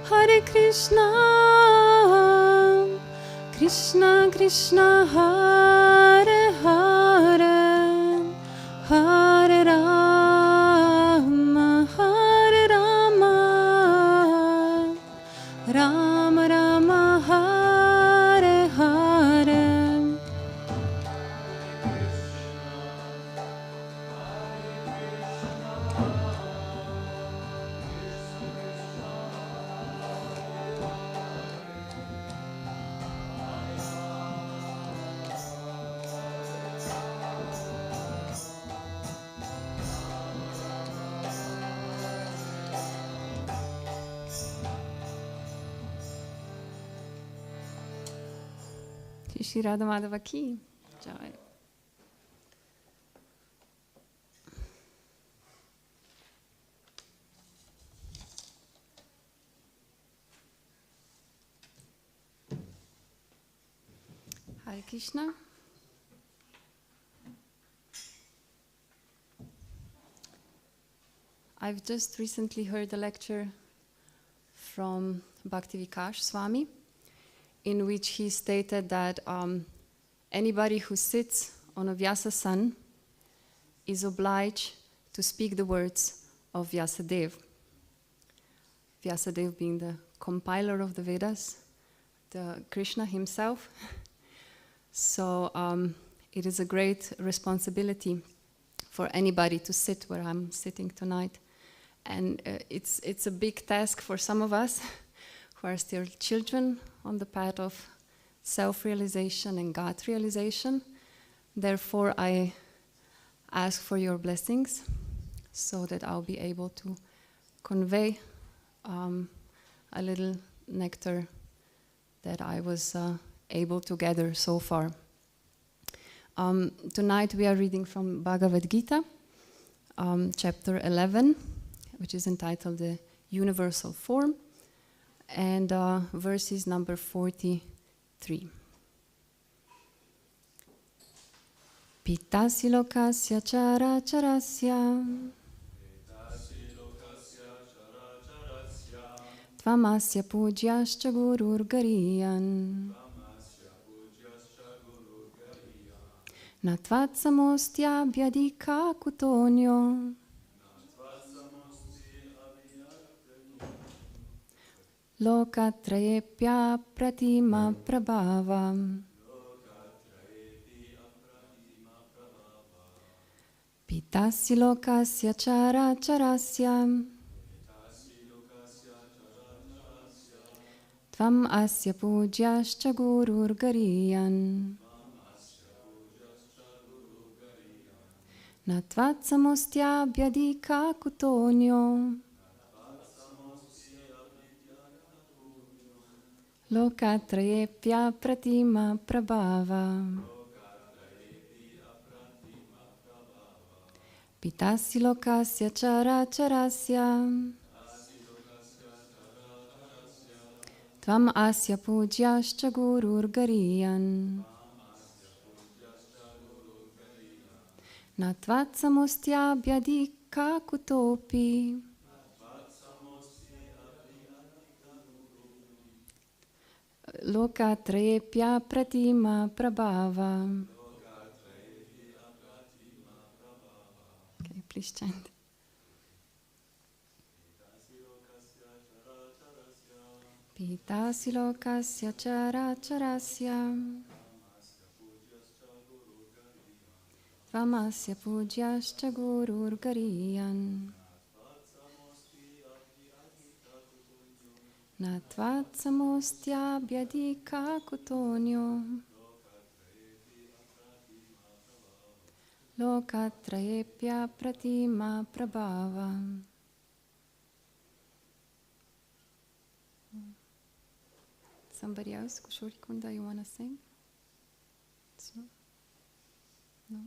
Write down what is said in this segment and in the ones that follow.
Hare Krishna, Krishna Krishna, Hare Hare, Hare Rama, Hare Rama, Rama Rama, Hare Hare. Shri Radha Madhava ki jai. Hare Krishna. I've just recently heard a lecture from Bhakti Vikash Swami, in which he stated that anybody who sits on a Vyasasan is obliged to speak the words of Vyasadeva. Vyasadeva being the compiler of the Vedas, the Krishna himself. So it is a great responsibility for anybody to sit where I'm sitting tonight. And it's a big task for some of us who are still children on the path of self-realization and God realization. Therefore, I ask for your blessings so that I'll be able to convey a little nectar that I was able to gather so far. Tonight we are reading from Bhagavad Gita, chapter 11, which is entitled The Universal Form, and verses number 43. Pitasi lokasya chara charasya Tvamasya pujaścha gurur gariyan Natvatsamostya bhyadika kutonyo Lokatrayepya pratima prabhavam Pitasi lokasya chara charasya Tvam asya pujaścha gurur gariyan Natvatsamostya bhyadika kutonyo Lokatrayepya pratima prabhava Pitasi lokasya chara charasya Tvam asya pujaścha gurur gariyan Natvatsamostya bhyadika kutopi Lokatrayepya pratima prabhava. Okay, please chant. Pitasi lokasya chara charasya Tvamasya pujaścha gurur gariyan Natvatsamostya bhyadika kutonyo Lokatrayepya pratima prabhava. Somebody else, Kushori Kunda, you want to sing? No?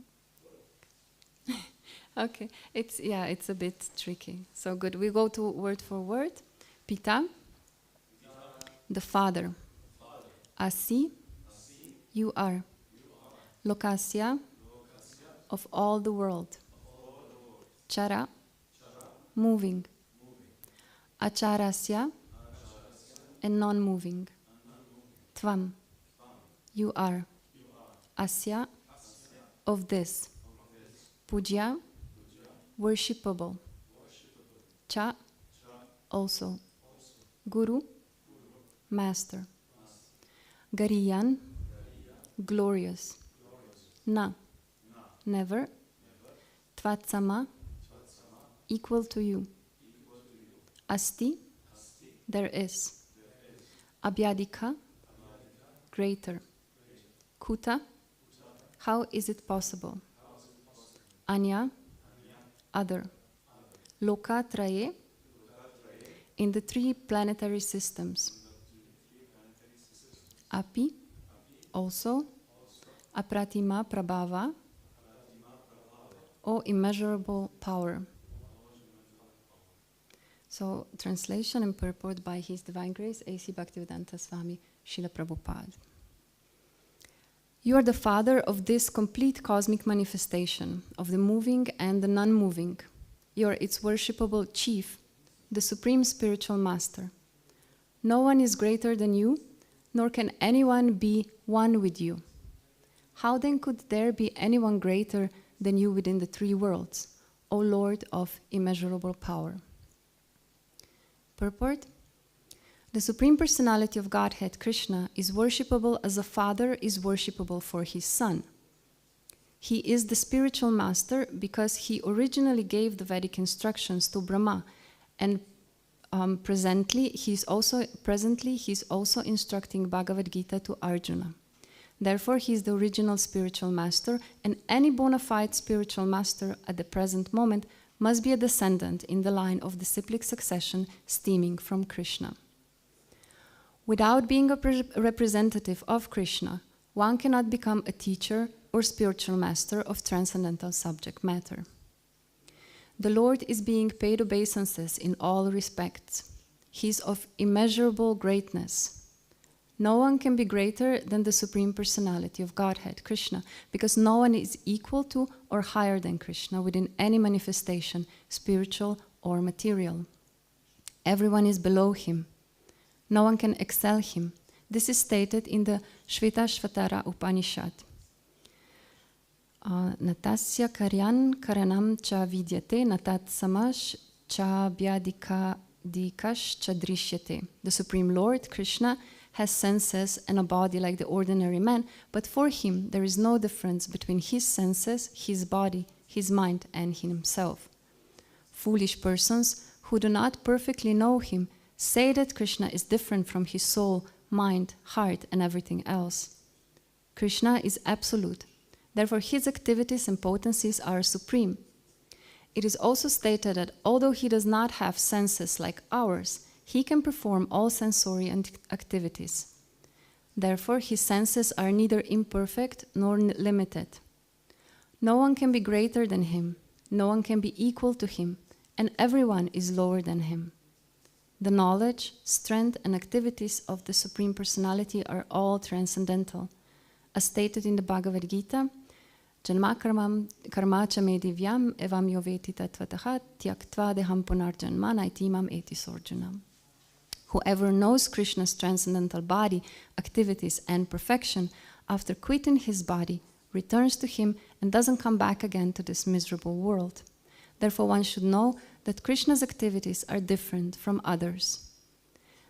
Okay, it's a bit tricky. So good, we go to word for word. Pita, the Father. Asi, you are. Lokasya, of all the world. Chara, moving. acharasya, and non-moving. Tvam, you are. Asya, of this. Pujya, worshipable. Cha, also. Guru, master. Gariyan, glorious. Na, never. Tvatsama, equal to you. Asti, there is. Abhyadika, greater. Kuta, how is it possible? Anya, other. Lokatraye, in the 3 planetary systems. Api, also. Apratima prabhava, O immeasurable power. So, translation and purport by His Divine Grace, A.C. Bhaktivedanta Swami Srila Prabhupada. You are the Father of this complete cosmic manifestation, of the moving and the non-moving. You are its worshipable chief, the Supreme Spiritual Master. No one is greater than you, nor can anyone be one with you. How then could there be anyone greater than you within the 3 worlds, O Lord of immeasurable power? Purport. The Supreme Personality of Godhead, Krishna, is worshipable as a father is worshipable for his son. He is the spiritual master because he originally gave the Vedic instructions to Brahma, and presently he is also instructing Bhagavad Gita to Arjuna. Therefore, he is the original spiritual master, and any bona fide spiritual master at the present moment must be a descendant in the line of disciplic succession stemming from Krishna. Without being a representative of Krishna, one cannot become a teacher or spiritual master of transcendental subject matter. The Lord is being paid obeisances in all respects. He is of immeasurable greatness. No one can be greater than the Supreme Personality of Godhead, Krishna, because no one is equal to or higher than Krishna within any manifestation, spiritual or material. Everyone is below him. No one can excel him. This is stated in the Shvetashvatara Upanishad. Natasya karyan karanam cha vidyate natat samash cha vyadika dikash cha drishyate. The Supreme Lord, Krishna, has senses and a body like the ordinary man, but for him there is no difference between his senses, his body, his mind, and himself. Foolish persons who do not perfectly know him say that Krishna is different from his soul, mind, heart, and everything else. Krishna is absolute. Therefore, his activities and potencies are supreme. It is also stated that although he does not have senses like ours, he can perform all sensory activities. Therefore, his senses are neither imperfect nor limited. No one can be greater than him, no one can be equal to him, and everyone is lower than him. The knowledge, strength, and activities of the Supreme Personality are all transcendental. As stated in the Bhagavad Gita, Janma karmacha me divyam evam yoveti tatvataha tyaktva deham punarjanma naitimam eti sorjanam. Whoever knows Krishna's transcendental body, activities, and perfection, after quitting his body, returns to him and doesn't come back again to this miserable world. Therefore, one should know that Krishna's activities are different from others.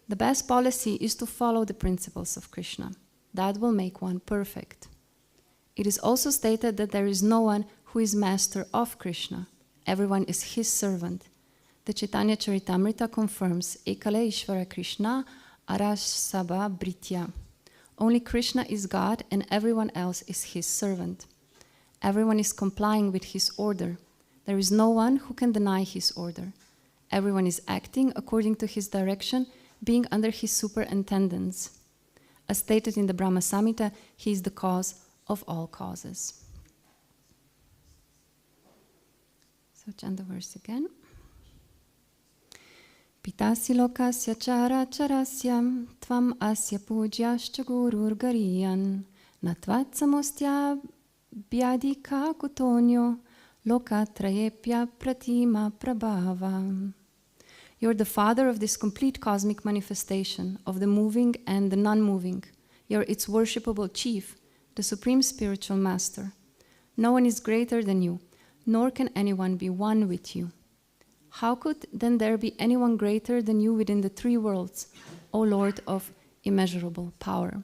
The best policy is to follow the principles of Krishna. That will make one perfect. It is also stated that there is no one who is master of Krishna. Everyone is his servant. The Chaitanya Charitamrita confirms Ekale Ishvara Krishna Arash Sabha Britya. Only Krishna is God and everyone else is his servant. Everyone is complying with his order. There is no one who can deny his order. Everyone is acting according to his direction, being under his superintendence. As stated in the Brahma Samhita, he is the cause of all causes. So chant the verse again. Pitasi lokasya chara charasyam tvam asya pujaścha gurur gariyan natvat samostya byadika kutonyo lokatrayepya pratima prabhava. You're the father of this complete cosmic manifestation of the moving and the non-moving. You're its worshipable chief, the supreme spiritual master. No one is greater than you, nor can anyone be one with you. How could then there be anyone greater than you within the three worlds, O Lord of immeasurable power?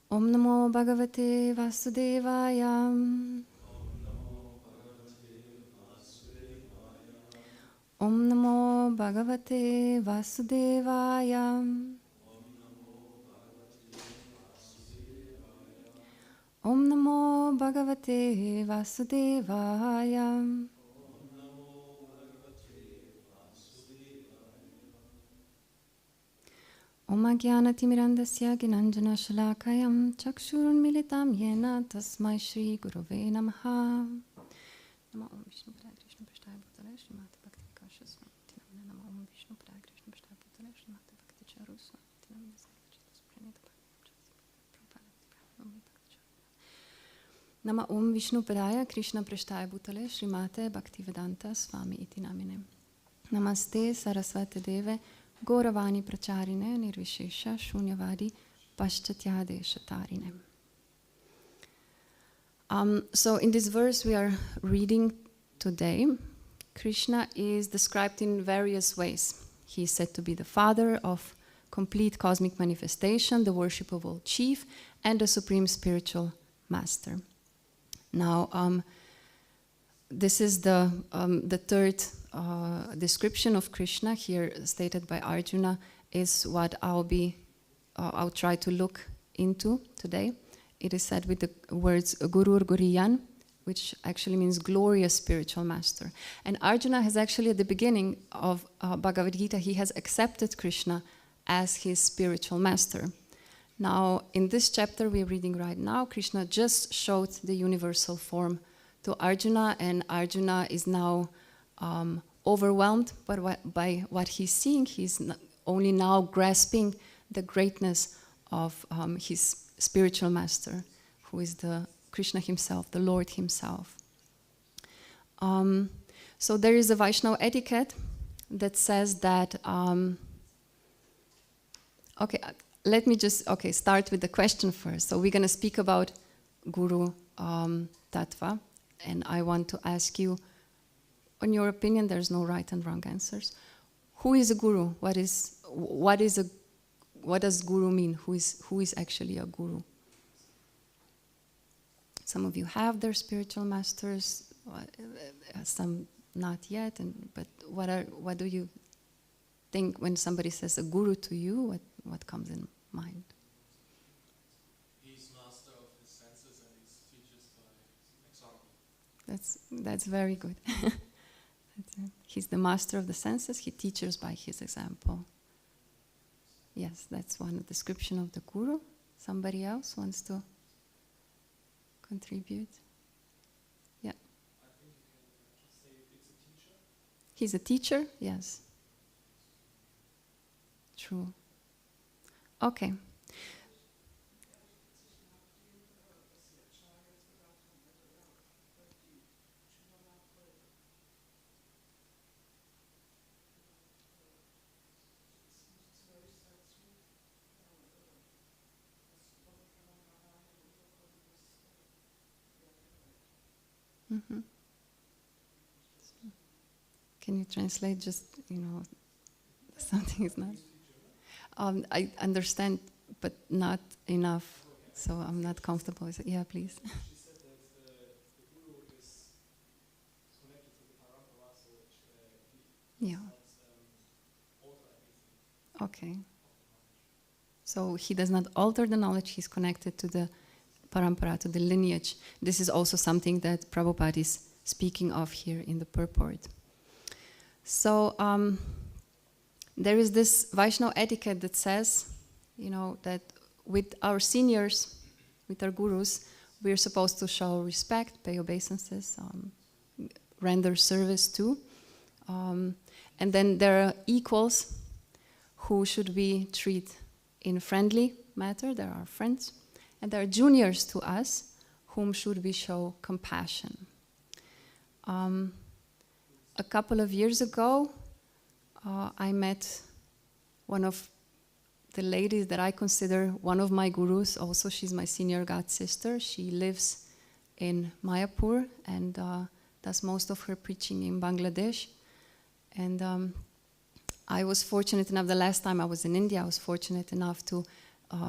Om Namo Bhagavate Vasudevaya. Om Namo Bhagavate Vasudevaya. Om Namo Bhagavate Vasudevaya. Om Ajnanatimirandasya Gnanjana Shalakayam Chakshurunmilitam Yena Tasmai Shri Gurave Namaha. Nama Om Vishnu Padaya Krishna Prasthaya Bhutale Srimati Bhakti Vikasha Swamiti Namine Nama Om Vishnu Padaya Krishna Prasthaya Bhutale Srimati Bhakti Charu Swamiti Namine Sarvajita Supranita Bhakti Nama Om Vishnu Padaya Krishna Prasthaya Bhutale Srimate Bhaktivedanta Swami Iti Namine Namaste Saraswati Deve Gauravani Pracharine Nirvishesha Shunyavadi Paschatyadesh So in this verse we are reading today, Krishna is described in various ways. He is said to be the father of complete cosmic manifestation, the worshipable chief, and the supreme spiritual master. Now, this is the third description of Krishna here stated by Arjuna is what I'll try to look into today. It is said with the words Gurur Guriyan, which actually means glorious spiritual master. And Arjuna has actually at the beginning of Bhagavad Gita, he has accepted Krishna as his spiritual master. Now, in this chapter we're reading right now, Krishna just showed the universal form to Arjuna, and Arjuna is now overwhelmed by what he's seeing. He's only now grasping the greatness of his spiritual master, who is the Krishna himself, the Lord himself. So there is a Vaishnava etiquette that says that, let me just start with the question first. So we're going to speak about Guru Tattva, and I want to ask you, in your opinion, there's no right and wrong answers. Who is a guru? What does guru mean? Who is actually a guru? Some of you have their spiritual masters, some not yet. But what do you think when somebody says a guru to you? What comes in mind? He's master of his senses and he teaches by example. That's very good. He's the master of the senses. He teaches by his example. Yes, that's one description of the guru. Somebody else wants to contribute? Yeah. I think you can just say it's a teacher. He's a teacher? Yes. True. Okay. Mm-hmm. Can you translate just, something is not... I understand, but not enough, so I'm not comfortable. Yeah, please. She said that the guru is connected to the parampara, so he Yeah. does not alter anything. Okay. So he does not alter the knowledge, he's connected to the parampara, to the lineage. This is also something that Prabhupada is speaking of here in the purport. So there is this Vaishnava etiquette that says, that with our seniors, with our gurus, we're supposed to show respect, pay obeisances, render service to. And then there are equals who should we treat in friendly manner. There are friends. And there are juniors to us whom should we show compassion. a couple of years ago, I met one of the ladies that I consider one of my gurus. Also, she's my senior god sister. She lives in Mayapur and does most of her preaching in Bangladesh. And I was fortunate enough, the last time I was in India, I was fortunate enough to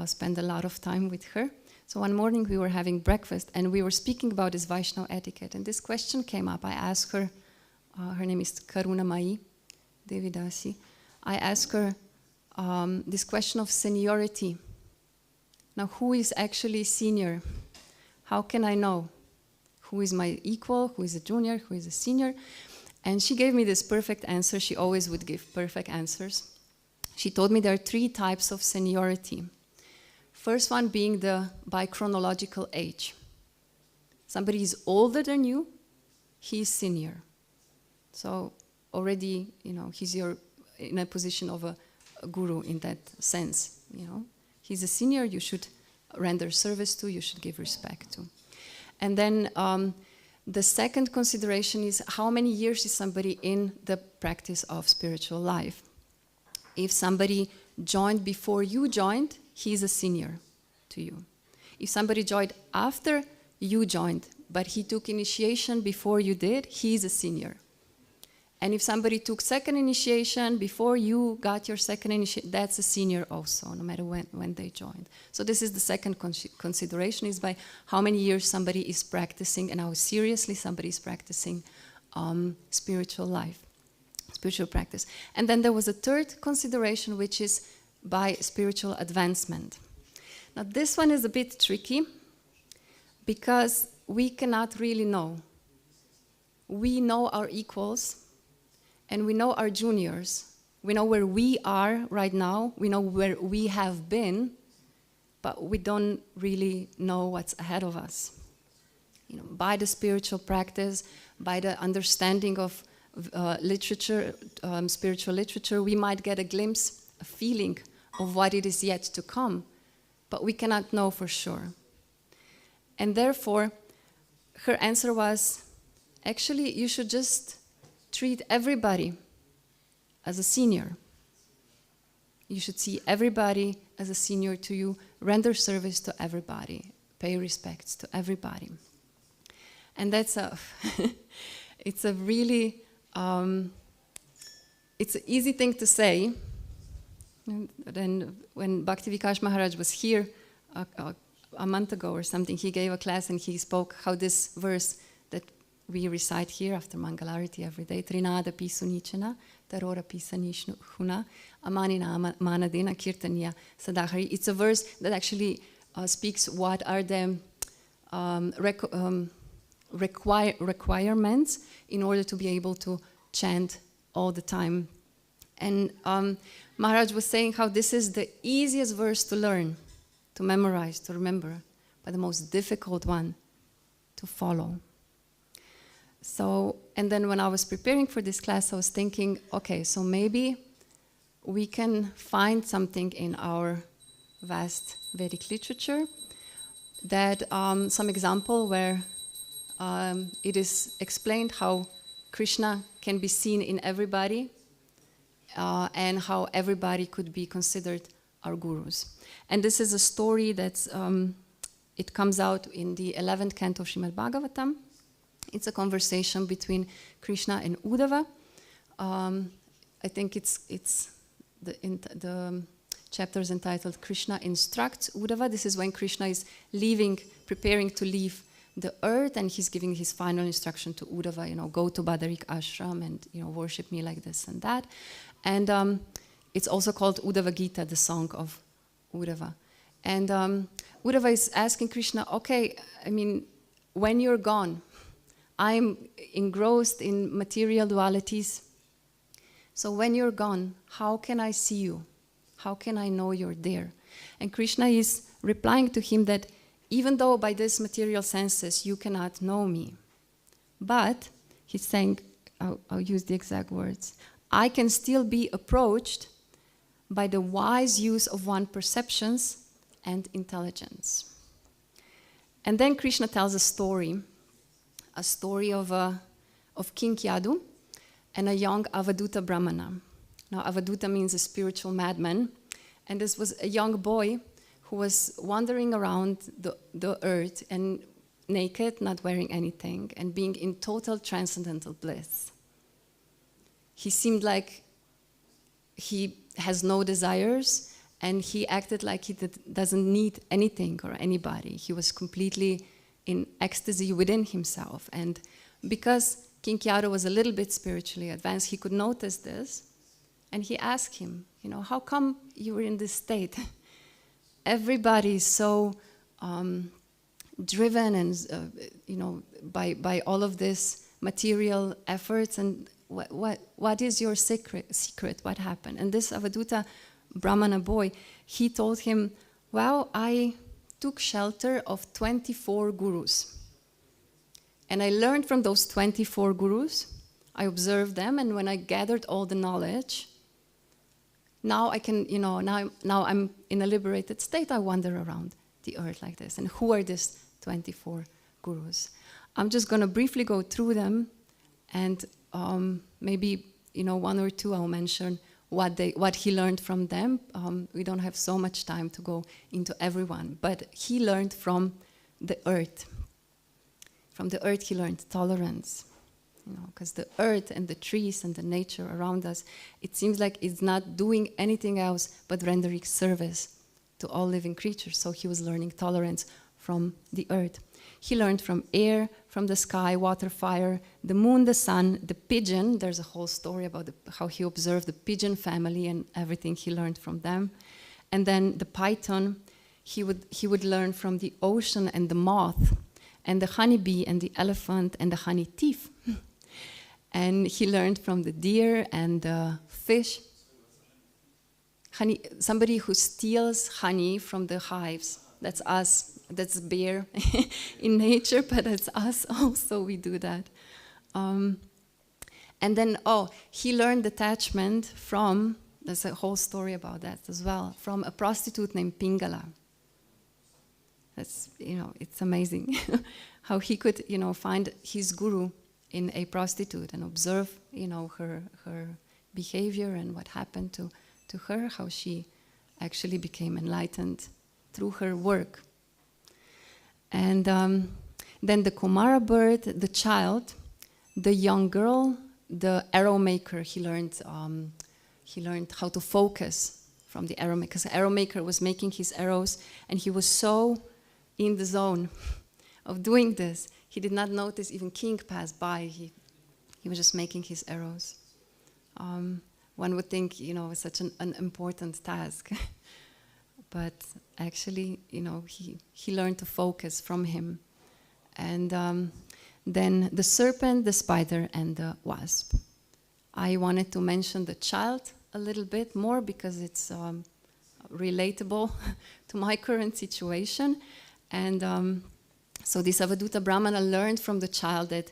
spend a lot of time with her. So one morning we were having breakfast and we were speaking about this Vaishnava etiquette. And this question came up. I asked her, her name is Karuna Mai, Devi Dasi. I asked her this question of seniority. Now, who is actually senior? How can I know? Who is my equal? Who is a junior? Who is a senior? And she gave me this perfect answer. She always would give perfect answers. She told me there are 3 types of seniority. First one being by chronological age. Somebody is older than you, he's senior. So already, he's in a position of a guru in that sense. He's a senior, you should render service to, you should give respect to. And then the second consideration is how many years is somebody in the practice of spiritual life. If somebody joined before you joined, he's a senior to you. If somebody joined after you joined, but he took initiation before you did, he's a senior. And if somebody took second initiation before you got your second initiation, that's a senior also, no matter when they joined. So this is the second consideration, is by how many years somebody is practicing and how seriously somebody is practicing spiritual life, spiritual practice. And then there was a third consideration, which is by spiritual advancement. Now this one is a bit tricky because we cannot really know. We know our equals, and we know our juniors. We know where we are right now. We know where we have been, but we don't really know what's ahead of us. By the spiritual practice, by the understanding of literature, spiritual literature, we might get a glimpse, a feeling of what it is yet to come, but we cannot know for sure. And therefore, her answer was, actually, you should just treat everybody as a senior. You should see everybody as a senior to you, render service to everybody, pay respects to everybody. And that's it's a really, it's an easy thing to say. And then when Bhakti Vikash Maharaj was here a month ago or something, he gave a class and he spoke how this verse that we recite here after Mangalarati every day, Trinada pisu nichana, tarora pisa nishuna, amanina manadina kirtanya sadahari. It's a verse that actually speaks what are the requirements in order to be able to chant all the time. And Maharaj was saying how this is the easiest verse to learn, to memorize, to remember, but the most difficult one to follow. So, and then when I was preparing for this class, I was thinking, okay, so maybe we can find something in our vast Vedic literature that some example where it is explained how Krishna can be seen in everybody and how everybody could be considered our gurus. And this is a story that's, it comes out in the 11th canto of Srimad Bhagavatam. It's a conversation between Krishna and Uddhava. I think it's the chapter is entitled Krishna Instructs Uddhava. This is when Krishna is leaving, preparing to leave the earth, and he's giving his final instruction to Uddhava, go to Badarik Ashram and worship me like this and that. And it's also called Uddhava Gita, the song of Uddhava. And Uddhava is asking Krishna, okay, I mean, when you're gone, I'm engrossed in material dualities. So when you're gone, how can I see you? How can I know you're there? And Krishna is replying to him that even though by these material senses you cannot know me, but he's saying, I'll use the exact words, I can still be approached by the wise use of one's perceptions and intelligence. And then Krishna tells a story of King Yadu, and a young Avaduta Brahmana. Now, Avaduta means a spiritual madman, and this was a young boy who was wandering around the earth and naked, not wearing anything, and being in total transcendental bliss. He seemed like he has no desires, and he acted like he doesn't need anything or anybody. He was completely in ecstasy within himself. And because King Kyaro was a little bit spiritually advanced, he could notice this, and he asked him, how come you were in this state? Everybody is so driven and, by all of this material efforts, and what is your secret? What happened? And this Avaduta Brahmana boy, he told him, well, I took shelter of 24 gurus. And I learned from those 24 gurus. I observed them, and when I gathered all the knowledge, now I can, now I'm in a liberated state. I wander around the earth like this. And who are these 24 gurus? I'm just going to briefly go through them, and maybe one or two I'll mention what he learned from them. We don't have so much time to go into everyone, but he learned from the earth. From the earth he learned tolerance, because the earth and the trees and the nature around us, it seems like it's not doing anything else but rendering service to all living creatures. So he was learning tolerance from the earth. He learned from air, from the sky, water, fire, the moon, the sun, the pigeon. There's a whole story about how he observed the pigeon family and everything he learned from them. And then the python, he would learn from the ocean and the moth, and the honeybee and the elephant and the honey thief. And he learned from the deer and the fish. Somebody who steals honey from the hives. That's us. That's bear in nature, but it's us also. We do that. And then, he learned detachment from, there's a whole story about that as well, from a prostitute named Pingala. That's, it's amazing how he could, find his guru in a prostitute and observe, her behavior and what happened to her, how she actually became enlightened through her work. And then the Kumara bird, the child, the young girl, the arrow maker, he learned how to focus from the arrow maker, because the arrow maker was making his arrows, and he was so in the zone of doing this, he did not notice even king passed by. He was just making his arrows. One would think, it's such an important task. But actually, he learned to focus from him. And then the serpent, the spider, and the wasp. I wanted to mention the child a little bit more because it's relatable to my current situation. And so this Avaduta Brahmana learned from the child that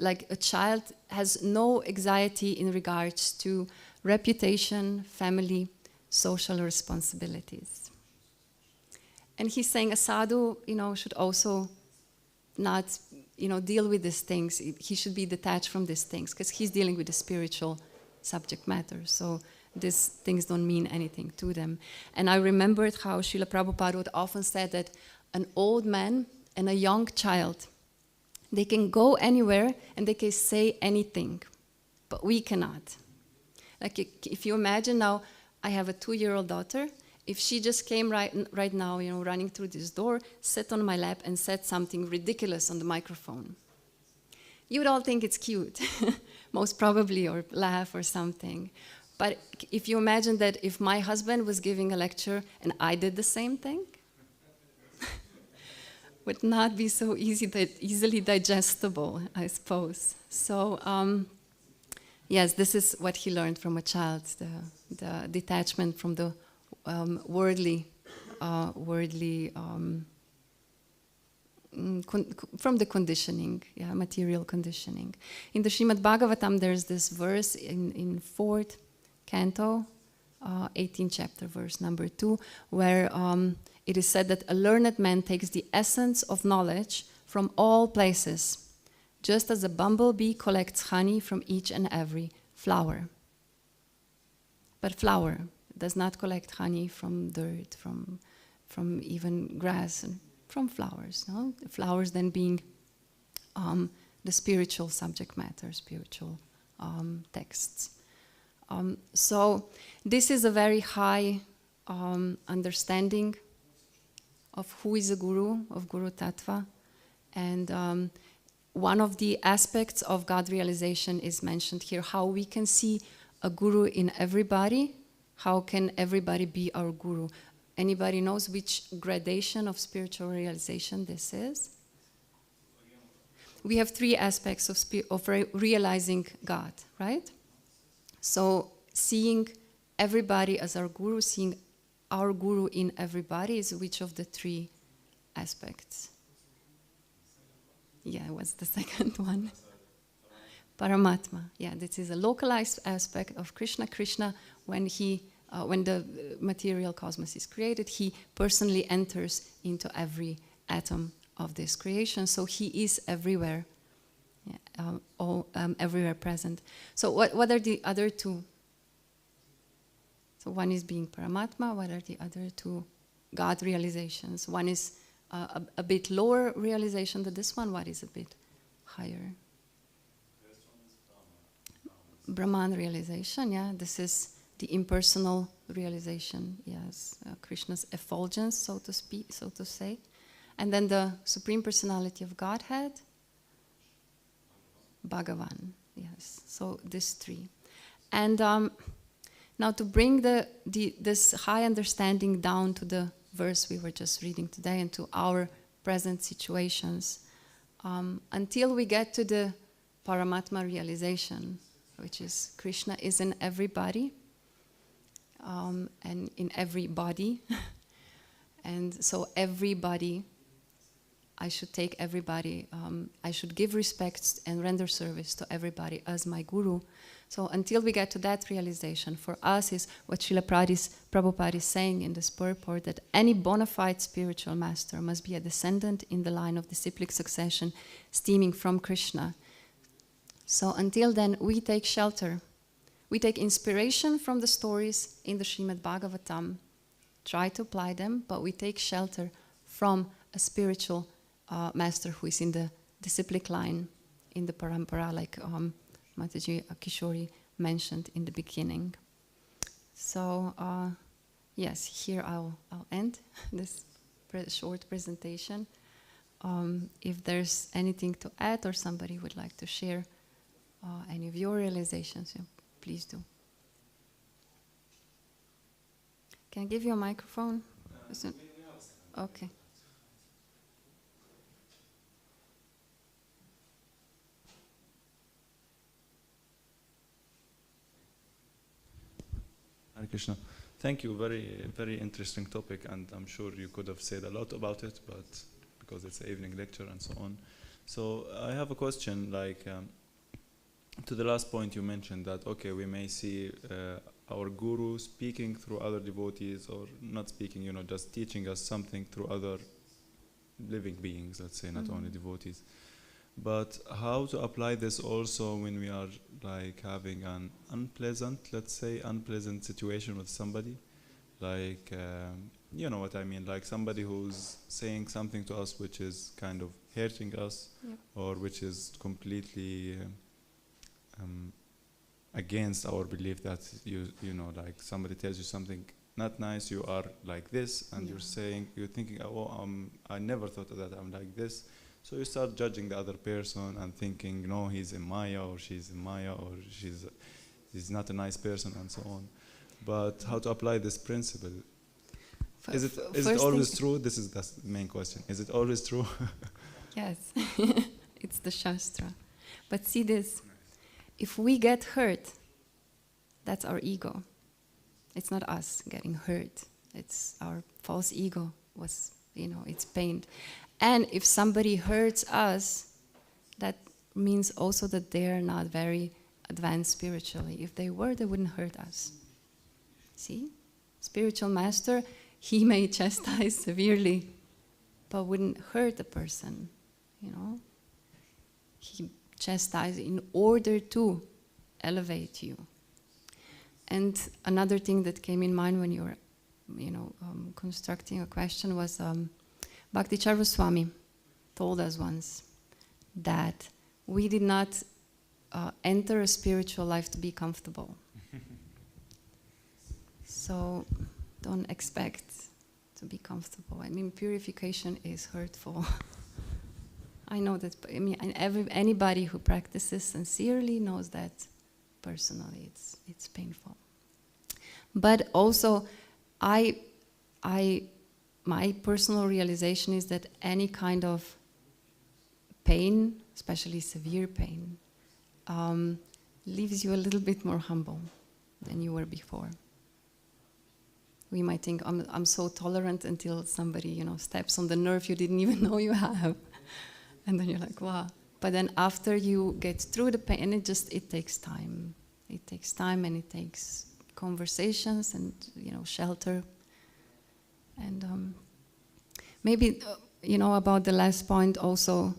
a child has no anxiety in regards to reputation, family, social responsibilities. And he's saying a sadhu, should also not, deal with these things. He should be detached from these things because he's dealing with the spiritual subject matter. So these things don't mean anything to them. And I remembered how Srila Prabhupada would often say that an old man and a young child, they can go anywhere and they can say anything, but we cannot. Like if you imagine now, I have a 2-year-old daughter. If she just came right now, running through this door, sat on my lap and said something ridiculous on the microphone, you would all think it's cute, most probably, or laugh or something. But if you imagine that if my husband was giving a lecture and I did the same thing, would not be so easily digestible, I suppose. So, yes, this is what he learned from a child, the detachment from the worldly, from the conditioning, material conditioning. In the Srimad Bhagavatam, there's this verse in 4th canto, 18th chapter, verse number 2, where it is said that a learned man takes the essence of knowledge from all places, just as a bumblebee collects honey from each and every flower. But flower does not collect honey from dirt, from even grass, and from flowers. No? The flowers then being the spiritual subject matter, spiritual texts. So this is a very high understanding of who is a guru, of Guru Tattva. And one of the aspects of God realization is mentioned here, how we can see a guru in everybody. How can everybody be our guru? Anybody knows which gradation of spiritual realization this is? We have three aspects of realizing God, right? So seeing everybody as our guru, seeing our guru in everybody is which of the three aspects? Yeah, what's the second one? Paramatma. Yeah, this is a localized aspect of Krishna. Krishna, when the material cosmos is created, he personally enters into every atom of this creation. So he is everywhere, everywhere present. So what are the other two? So one is being Paramatma. What are the other two God realizations? One is a bit lower realization than this one. What is a bit higher? Brahman realization, yeah. This is the impersonal realization, yes. Krishna's effulgence, so to speak, so to say. And then the Supreme Personality of Godhead, Bhagavan, yes. So these three. And now to bring this high understanding down to the verse we were just reading today and to our present situations, until we get to the Paramatma realization, which is Krishna is in everybody and in every body. And so everybody, I should take everybody, I should give respect and render service to everybody as my guru. So until we get to that realization, for us is what Srila Prabhupada is saying in this purport, that any bona fide spiritual master must be a descendant in the line of disciplic succession stemming from Krishna. So until then, we take shelter. We take inspiration from the stories in the Srimad Bhagavatam, try to apply them, but we take shelter from a spiritual master who is in the disciplic line, in the parampara, like Mataji Kishori mentioned in the beginning. So, yes, here I'll end this short presentation. If there's anything to add or somebody would like to share any of your realizations, please do. Can I give you a microphone? Okay. Hare Krishna. Thank you. Very, very interesting topic, and I'm sure you could have said a lot about it, but because it's an evening lecture and so on. So I have a question, like to the last point you mentioned that, okay, we may see our guru speaking through other devotees, or not speaking, just teaching us something through other living beings, let's say, not only devotees. But how to apply this also when we are like having an unpleasant situation with somebody, like you know what I mean, like somebody who's saying something to us which is kind of hurting us, or which is completely against our belief, that you know, like somebody tells you something not nice, you are like this, and you're thinking, I never thought of that, I'm like this. So you start judging the other person and thinking, no, he's in Maya, or she's in Maya, or he's not a nice person, and so on. But how to apply this principle? Is it always true? This is the main question. Is it always true? Yes, it's the Shastra. But see this, if we get hurt, that's our ego. It's not us getting hurt. It's our false ego was, it's pained. And if somebody hurts us, that means also that they're not very advanced spiritually. If they were, they wouldn't hurt us. See? Spiritual master, he may chastise severely, but wouldn't hurt the person, He chastises in order to elevate you. And another thing that came in mind when you were, constructing a question was Bhakti Swami told us once that we did not enter a spiritual life to be comfortable. So don't expect to be comfortable. I mean, purification is hurtful. I know that. I mean, anybody who practices sincerely knows that personally. It's painful. But also, my personal realization is that any kind of pain, especially severe pain, leaves you a little bit more humble than you were before. We might think, I'm so tolerant until somebody, steps on the nerve you didn't even know you have. And then you're like, wow. But then after you get through the pain, it takes time. It takes time, and it takes conversations and, shelter. And maybe, about the last point also,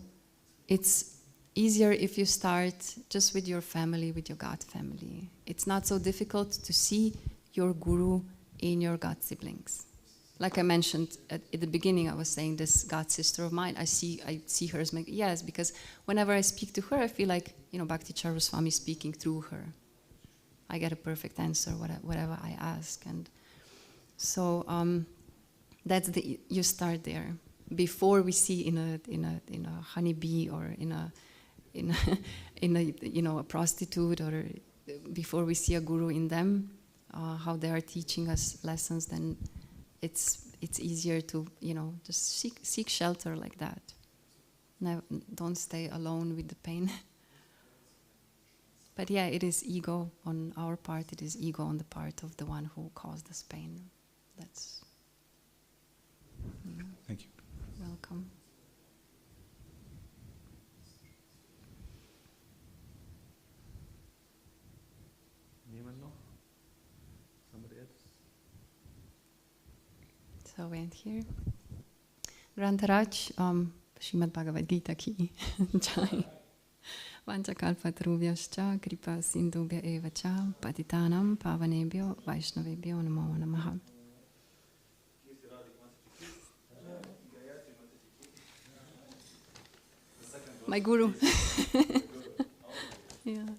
it's easier if you start just with your family, with your God family. It's not so difficult to see your guru in your God siblings. Like I mentioned at the beginning, I was saying this God sister of mine, I see her as yes, because whenever I speak to her, I feel like, Bhakti Swami speaking through her. I get a perfect answer, whatever I ask. And so that's you start there. Before we see in a honeybee or in a prostitute, or before we see a guru in them, how they are teaching us lessons, then it's easier to just seek shelter like that. No, don't stay alone with the pain. But yeah, it is ego on our part. It is ego on the part of the one who caused us pain. That's. Thank you. Welcome. Somebody else? So we end here. Grantaraj, Srimad Bhagavad Gita ki jai. Vanchakalpatarubhyascha kripa sindhubhya eva cha patitanam pavanebhyo vaishnavebhyo namo namaha. My guru. Yeah.